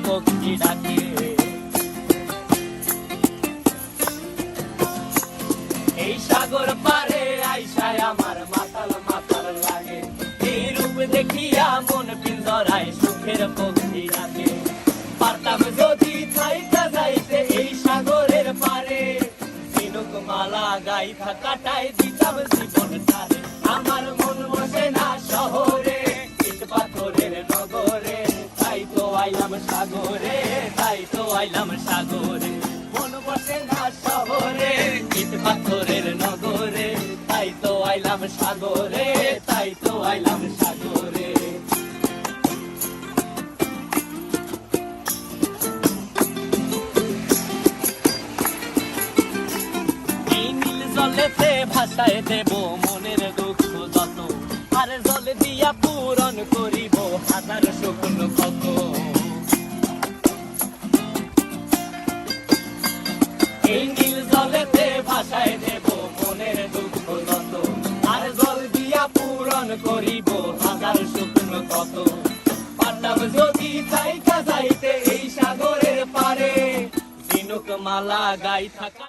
পক্ষী ডাকে। এই সাগর পারে আইসায় আমার মাতাল মাতাল লাগে, এই রূপ দেখিয়া মন পিঞ্জরায় সুখের পক্ষী ডাকে। পারতাম যদি থাইকা যাইতে এই সাগরের পারে, ঝিনুক মালা গাইথা কাটাই দিতাম জীবনটারে। আমার মন বসে না শহরে, ইট পাথরের নগরে, তাই তো আইলাম সাগরে, তাই তো আইলাম সাগরে। মন বসে না শহরে, ইট পাথরের নগরে, তাই তো আইলাম সাগরে, তাই তো আইলাম সাগরে। জলেতে ভাসায় দেব মনের দুঃখ যত, আর জল দিয়া পূরণ করিব হাজার শুকন কত। এই নীল জলেতে ভাসায় দেব মনের দুঃখ যত, আর জল দিয়া পূরণ করিব হাজার শুকন কত। পারতাম যদি থাইকা যাইতে এই সাগরের পারে, ঝিনুক মালা গাই থাকা।